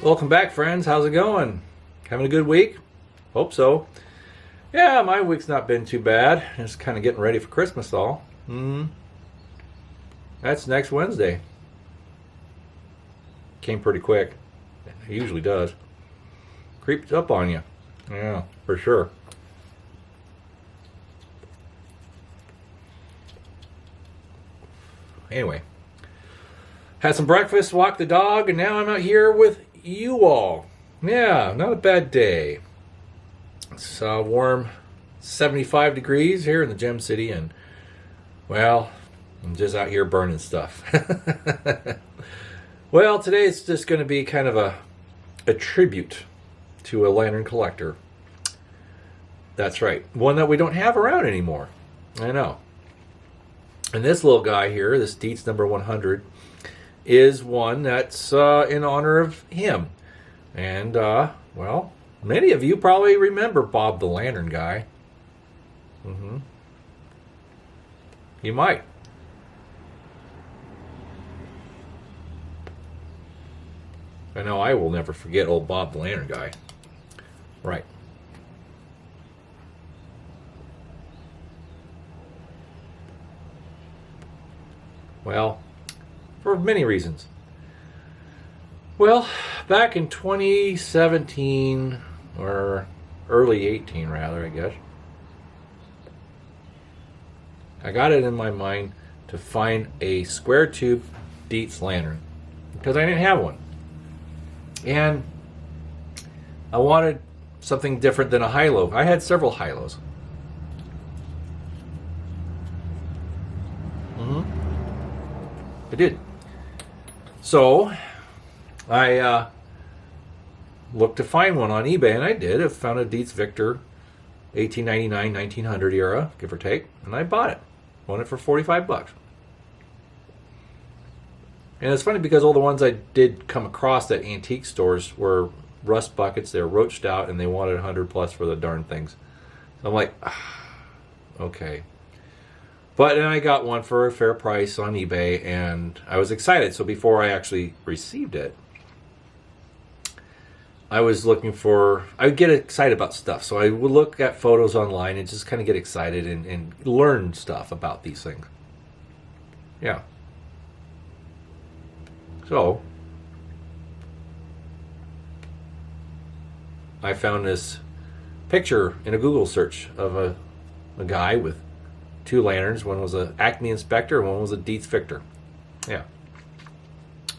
Welcome back, friends. How's it going? Having a good week? Hope so. Yeah, my week's not been too bad. Just kind of getting ready for Christmas, all. That's next Wednesday. Came pretty quick. It usually does. Creeps up on you. Yeah, for sure. Anyway, had some breakfast, walked the dog, and now I'm out here with you all. Yeah, not a bad day. It's warm 75 degrees here in the Gem City, and, well, I'm just out here burning stuff. Well, today it's just going to be kind of a tribute to a lantern collector. That's right, one that we don't have around anymore. I know. And this little guy here, this Dietz number 100, is one that's in honor of him. And, well, many of you probably remember Bob the Lantern Guy. You might. I know I will never forget old Bob the Lantern Guy. Right. Well, for many reasons. Well, back in 2017, or early 18 rather, I guess, I got it in my mind to find a square tube Dietz lantern because I didn't have one. And I wanted something different than a high-low. I had several high-lows. I did. So I looked to find one on eBay, and I did. I found a Dietz Victor 1899, 1900 era, give or take, and I bought it. Won it for $45. And it's funny because all the ones I did come across at antique stores were rust buckets. They were roached out, and they wanted 100 plus for the darn things. So I'm like, okay. But then I got one for a fair price on eBay, and I was excited. So before I actually received it, I was looking for... I would get excited about stuff. So I would look at photos online and just kind of get excited and learn stuff about these things. Yeah. So I found this picture in a Google search of a guy with two lanterns. One was a Acme Inspector and one was a Dietz Victor. Yeah.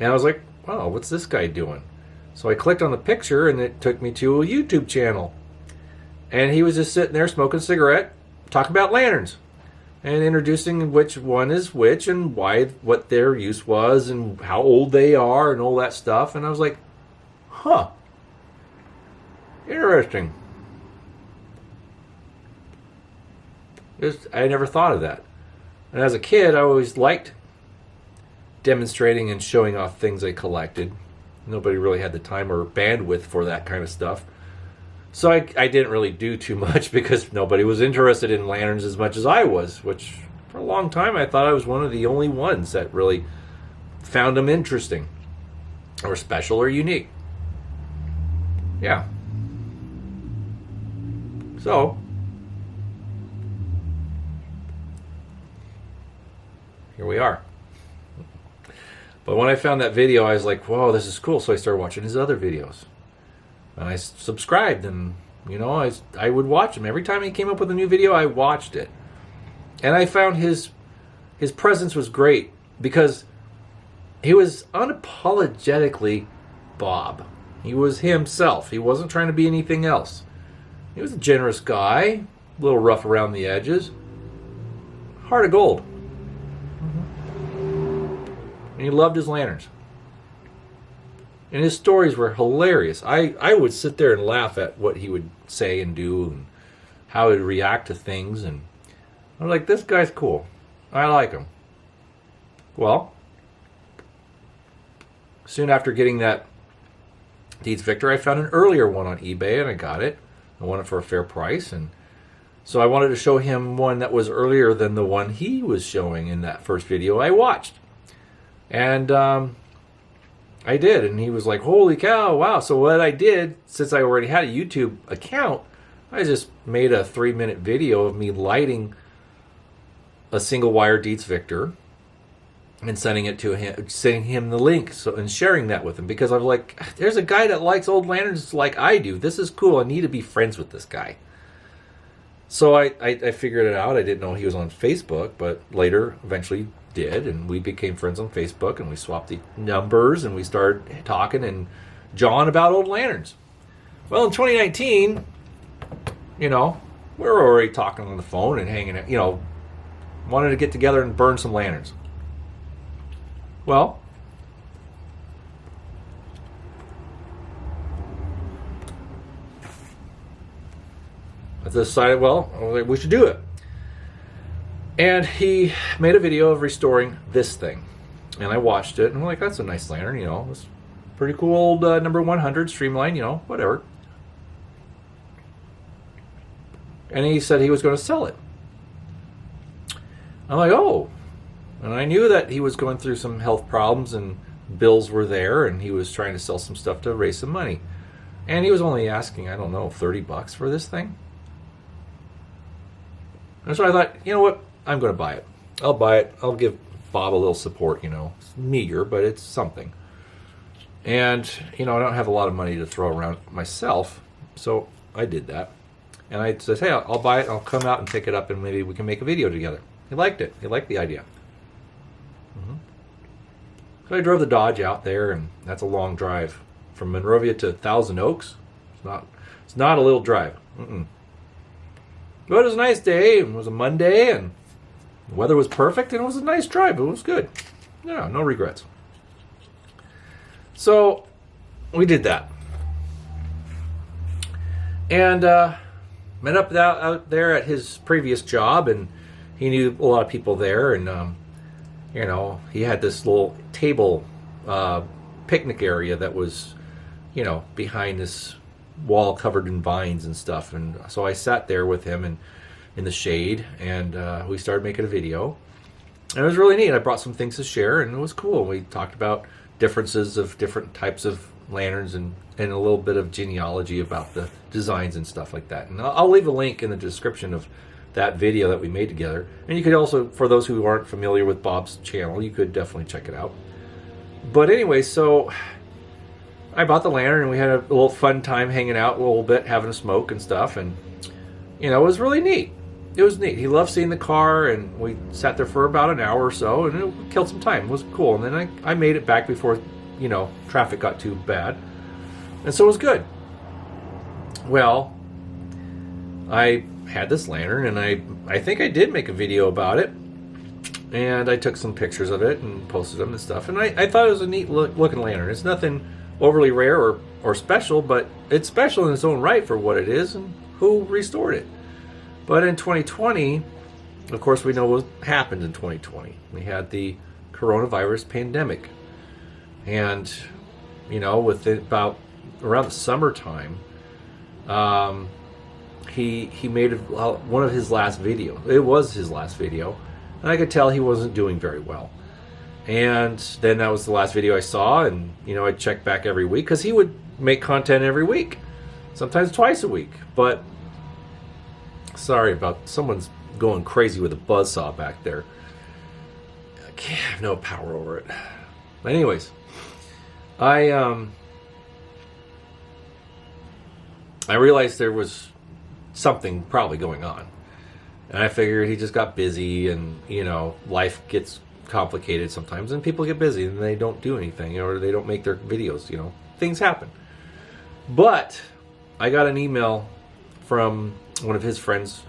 And I was like, wow, what's this guy doing? So I clicked on the picture and it took me to a YouTube channel. And he was just sitting there smoking a cigarette, talking about lanterns. And introducing which one is which and why, what their use was and how old they are and all that stuff. And I was like, huh. Interesting. I never thought of that. And as a kid, I always liked demonstrating and showing off things I collected. Nobody really had the time or bandwidth for that kind of stuff. So I didn't really do too much because nobody was interested in lanterns as much as I was, which for a long time I thought I was one of the only ones that really found them interesting or special or unique. Yeah. So here we are. But when I found that video, I was like, whoa, this is cool. So I started watching his other videos. And I subscribed, and, you know, I would watch him. Every time he came up with a new video, I watched it. And I found his presence was great because he was unapologetically Bob. He was himself. He wasn't trying to be anything else. He was a generous guy, a little rough around the edges. Heart of gold. And he loved his lanterns. And his stories were hilarious. I would sit there and laugh at what he would say and do and how he would react to things. And I was like, this guy's cool. I like him. Well, soon after getting that Dietz Victor, I found an earlier one on eBay and I got it. I won it for a fair price. And so I wanted to show him one that was earlier than the one he was showing in that first video I watched. And I did, and he was like, "Holy cow, wow!" So what I did, since I already had a YouTube account, I just made a 3-minute video of me lighting a single wire Dietz Victor and sending it to him, sending him the link, and sharing that with him, because I was like, "There's a guy that likes old lanterns like I do. This is cool. I need to be friends with this guy." So I figured it out. I didn't know he was on Facebook, but later, eventually did, and we became friends on Facebook, and we swapped the numbers, and we started talking and jawing about old lanterns. Well, in 2019, we were already talking on the phone and hanging out, wanted to get together and burn some lanterns. Well, I decided, we should do it. And he made a video of restoring this thing. And I watched it, and I'm like, that's a nice lantern, It's pretty cool old number 100 Streamline, whatever. And he said he was going to sell it. I'm like, oh. And I knew that he was going through some health problems, and bills were there, and he was trying to sell some stuff to raise some money. And he was only asking, I don't know, $30 for this thing. And so I thought, you know what? I'm going to buy it. I'll buy it. I'll give Bob a little support, It's meager, but it's something. And, I don't have a lot of money to throw around myself, so I did that. And I said, hey, I'll buy it. I'll come out and pick it up, and maybe we can make a video together. He liked it. He liked the idea. So I drove the Dodge out there, and that's a long drive. From Monrovia to Thousand Oaks. It's not a little drive. But it was a nice day. It was a Monday, and the weather was perfect, and it was a nice drive. It was good. Yeah, no regrets. So we did that. And met up out there at his previous job, and he knew a lot of people there, and he had this little table picnic area that was, behind this wall covered in vines and stuff. And so I sat there with him in the shade, and we started making a video. And it was really neat. I brought some things to share, and it was cool. We talked about differences of different types of lanterns, and a little bit of genealogy about the designs and stuff like that. And I'll leave a link in the description of that video that we made together. And you could also, for those who aren't familiar with Bob's channel, you could definitely check it out. But anyway, so I bought the lantern, and we had a little fun time hanging out a little bit, having a smoke and stuff. And, it was really neat. It was neat. He loved seeing the car, and we sat there for about an hour or so, and it killed some time. It was cool. And then I made it back before, traffic got too bad. And so it was good. Well, I had this lantern, and I think I did make a video about it, and I took some pictures of it and posted them and stuff, and I thought it was a neat looking lantern. It's nothing overly rare or special, but it's special in its own right for what it is and who restored it. But in 2020, of course, we know what happened in 2020. We had the coronavirus pandemic, and with about around the summertime, he made one of his last videos. It was his last video, and I could tell he wasn't doing very well. And then that was the last video I saw, and I checked back every week, because he would make content every week, sometimes twice a week. But sorry about someone's going crazy with a buzzsaw back there. I have no power over it. But anyways, I realized there was something probably going on. And I figured he just got busy, and, life gets complicated sometimes, and people get busy and they don't do anything, or they don't make their videos, things happen. But I got an email from one of his friends,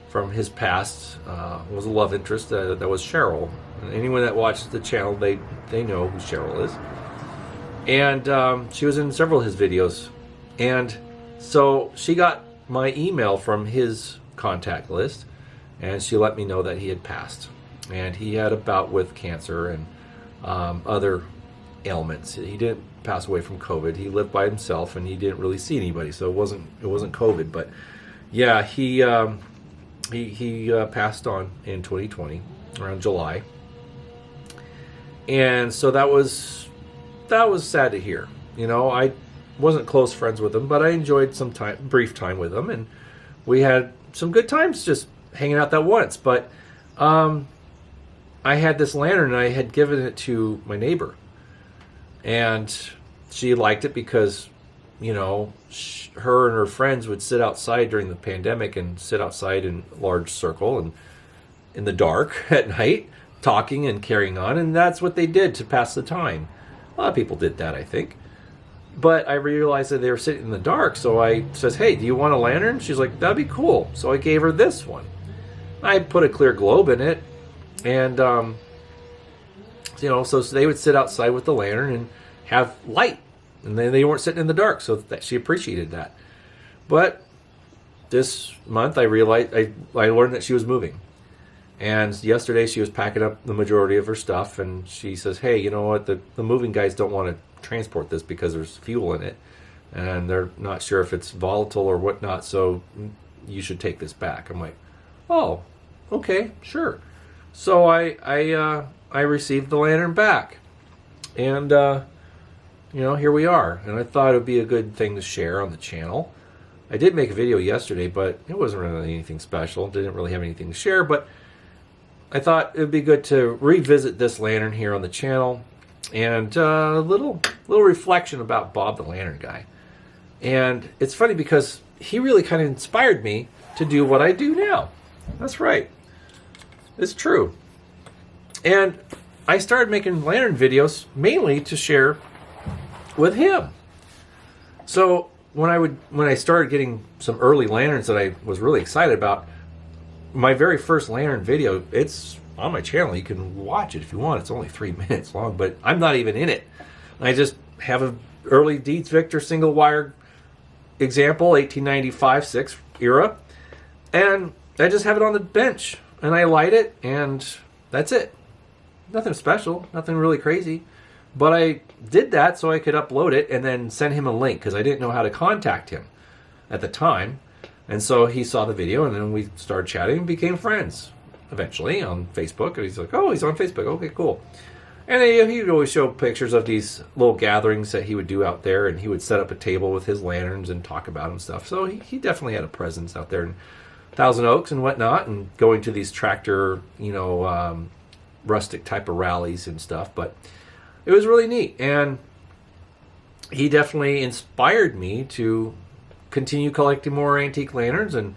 from his past, was a love interest, that was Cheryl. And anyone that watches the channel, they know who Cheryl is. And she was in several of his videos. And so she got my email from his contact list, and she let me know that he had passed. And he had a bout with cancer and other ailments. He didn't pass away from COVID. He lived by himself, and he didn't really see anybody, so it wasn't COVID. But yeah, he passed on in 2020 around July, and so that was that was sad to hear. You know, I wasn't close friends with him, but I enjoyed some brief time with him, and we had some good times just hanging out that once. But I had this lantern, and I had given it to my neighbor, and she liked it because, you know, her and her friends would sit outside during the pandemic and sit outside in a large circle and in the dark at night, talking and carrying on, and that's what they did to pass the time. A lot of people did that, I think. But I realized that they were sitting in the dark, so I says, "Hey, do you want a lantern?" She's like, "That'd be cool." So I gave her this one. I put a clear globe in it, and you know, so they would sit outside with the lantern and have light, and then they weren't sitting in the dark, so that she appreciated that. But this month, I realized I learned that she was moving. And yesterday she was packing up the majority of her stuff, and she says, "Hey, you know what? The moving guys don't want to transport this because there's fuel in it, and they're not sure if it's volatile or whatnot, so you should take this back." I'm like, "Oh, okay, sure." So I received the lantern back, and you know, here we are. And I thought it would be a good thing to share on the channel. I did make a video yesterday, but it wasn't really anything special. Didn't really have anything to share, but I thought it would be good to revisit this lantern here on the channel, and a little reflection about Bob the Lantern Guy. And it's funny because he really kind of inspired me to do what I do now. That's right. It's true. And I started making lantern videos mainly to share with him. So when I started getting some early lanterns that I was really excited about, my very first lantern video, it's on my channel. You can watch it if you want. It's only 3 minutes long, but I'm not even in it. I just have an early Dietz Victor single wire example, 1895-6 era, and I just have it on the bench, and I light it, and that's it. Nothing special, nothing really crazy, but I did that so I could upload it and then send him a link, because I didn't know how to contact him at the time. And so he saw the video, and then we started chatting and became friends eventually on Facebook. And he's like, "Oh, he's on Facebook. Okay, cool." And then he would always show pictures of these little gatherings that he would do out there, and he would set up a table with his lanterns and talk about them stuff. So he definitely had a presence out there in Thousand Oaks and whatnot, and going to these tractor, you know, rustic type of rallies and stuff. But it was really neat, and he definitely inspired me to continue collecting more antique lanterns and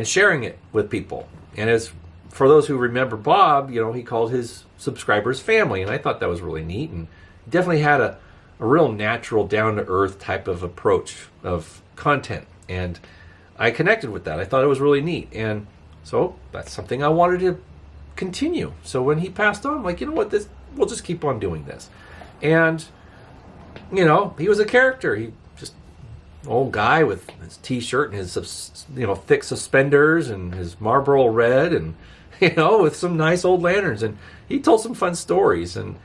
sharing it with people. And as for those who remember Bob, you know, he called his subscribers family, and I thought that was really neat. And he definitely had a real natural, down-to-earth type of approach of content, and I connected with that. I thought it was really neat, and so that's something I wanted to continue. So when he passed on, I'm like, you know what, we'll just keep on doing this. And you know, he was a character. He just old guy with his t-shirt and his, you know, thick suspenders and his Marlboro Red, and you know, with some nice old lanterns. And he told some fun stories, and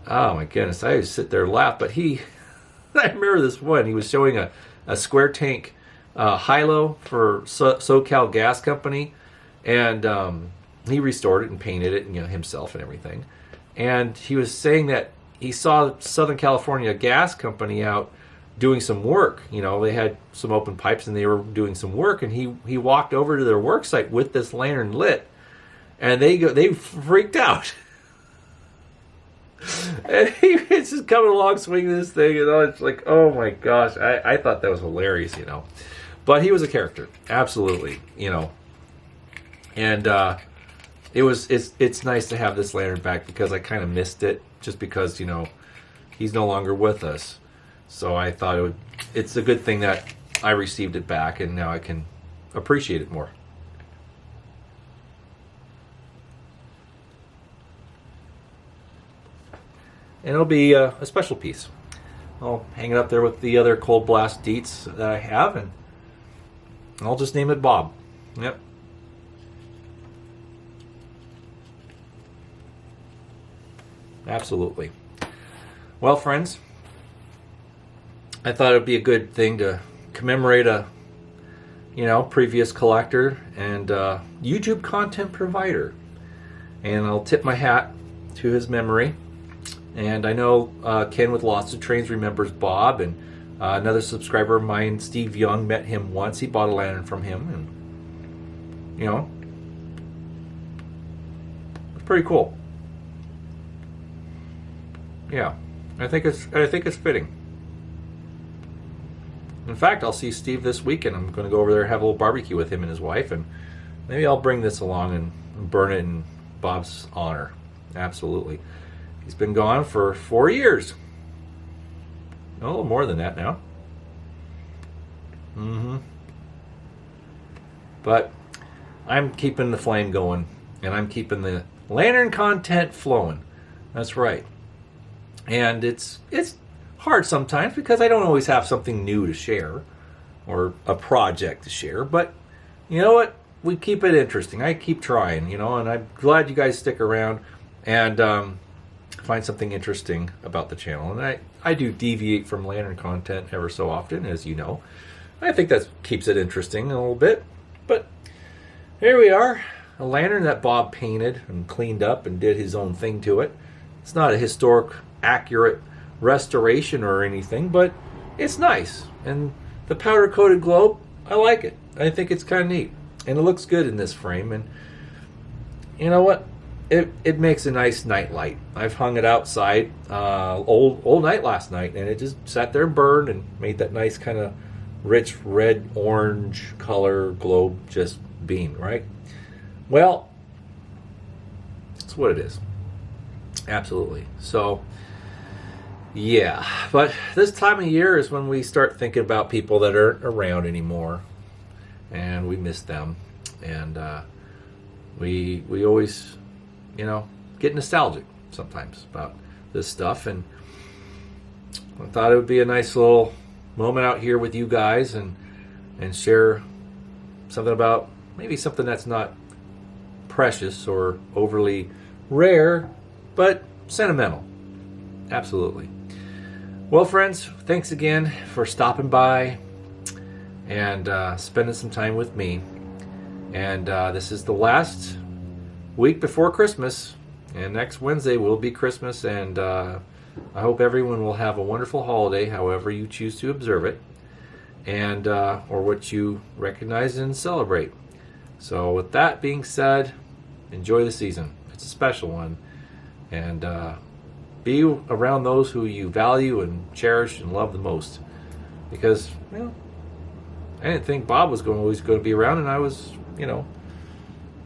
oh my goodness, I used to sit there and laugh. But I remember this one. He was showing a square tank hilo for SoCal Gas Company, and he restored it and painted it, and you know, himself and everything. And he was saying that he saw Southern California Gas Company out doing some work. You know, they had some open pipes and they were doing some work, and he walked over to their work site with this lantern lit, and they freaked out. And he's just coming along swinging this thing, and it's like, oh my gosh, I thought that was hilarious, you know. But he was a character, absolutely, you know. And it's nice to have this lantern back, because I kind of missed it, just because, you know, he's no longer with us. So I thought it's a good thing that I received it back, and now I can appreciate it more. And it'll be a special piece. I'll hang it up there with the other Cold Blast Dietz that I have, and I'll just name it Bob. Yep. Absolutely. Well, friends, I thought it would be a good thing to commemorate a, you know, previous collector and YouTube content provider. And I'll tip my hat to his memory. And I know Ken with Lost of Trains remembers Bob, and another subscriber of mine, Steve Young, met him once. He bought a lantern from him, and it's pretty cool. Yeah, I think it's fitting. In fact, I'll see Steve this weekend. I'm going to go over there and have a little barbecue with him and his wife, and maybe I'll bring this along and burn it in Bob's honor. Absolutely. He's been gone for 4 years. A little more than that now. But I'm keeping the flame going, and I'm keeping the lantern content flowing. That's right. And it's hard sometimes because I don't always have something new to share or a project to share. But you know what? We keep it interesting. I keep trying, and I'm glad you guys stick around and find something interesting about the channel. And I do deviate from lantern content ever so often, as you know. I think that keeps it interesting a little bit. But here we are, a lantern that Bob painted and cleaned up and did his own thing to it. It's not a historic, accurate restoration or anything, but it's nice. And the powder coated globe, I like it. I think it's kind of neat. And it looks good in this frame. And you know what? It makes a nice night light. I've hung it outside all night last night, and it just sat there and burned and made that nice kind of rich red orange color globe just beam, right? Well, that's what it is. Absolutely. So yeah, but this time of year is when we start thinking about people that aren't around anymore, and we miss them, and we always get nostalgic sometimes about this stuff. And I thought it would be a nice little moment out here with you guys and share something about maybe something that's not precious or overly rare, but sentimental. Absolutely. Well, friends, thanks again for stopping by and spending some time with me. And this is the last week before Christmas, and next Wednesday will be Christmas, and I hope everyone will have a wonderful holiday, however you choose to observe it, and or what you recognize and celebrate. So with that being said, enjoy the season. It's a special one, and be around those who you value and cherish and love the most, because I didn't think Bob was always going to be around, and I was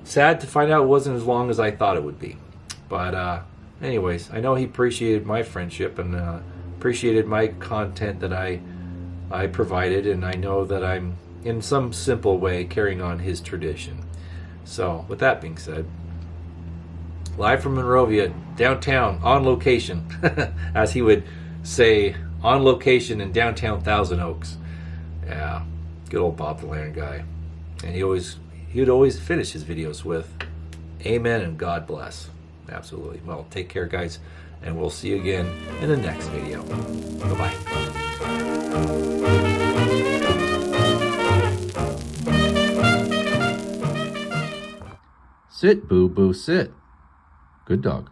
sad to find out it wasn't as long as I thought it would be. But anyways, I know he appreciated my friendship and appreciated my content that I provided, and I know that I'm in some simple way carrying on his tradition. So with that being said, live from Monrovia, downtown, on location, as he would say, on location in downtown Thousand Oaks. Yeah, good old Bob the Lantern guy. And he would always finish his videos with amen and God bless. Absolutely. Well, take care, guys, and we'll see you again in the next video. Bye-bye. Sit, boo-boo, sit. Good dog.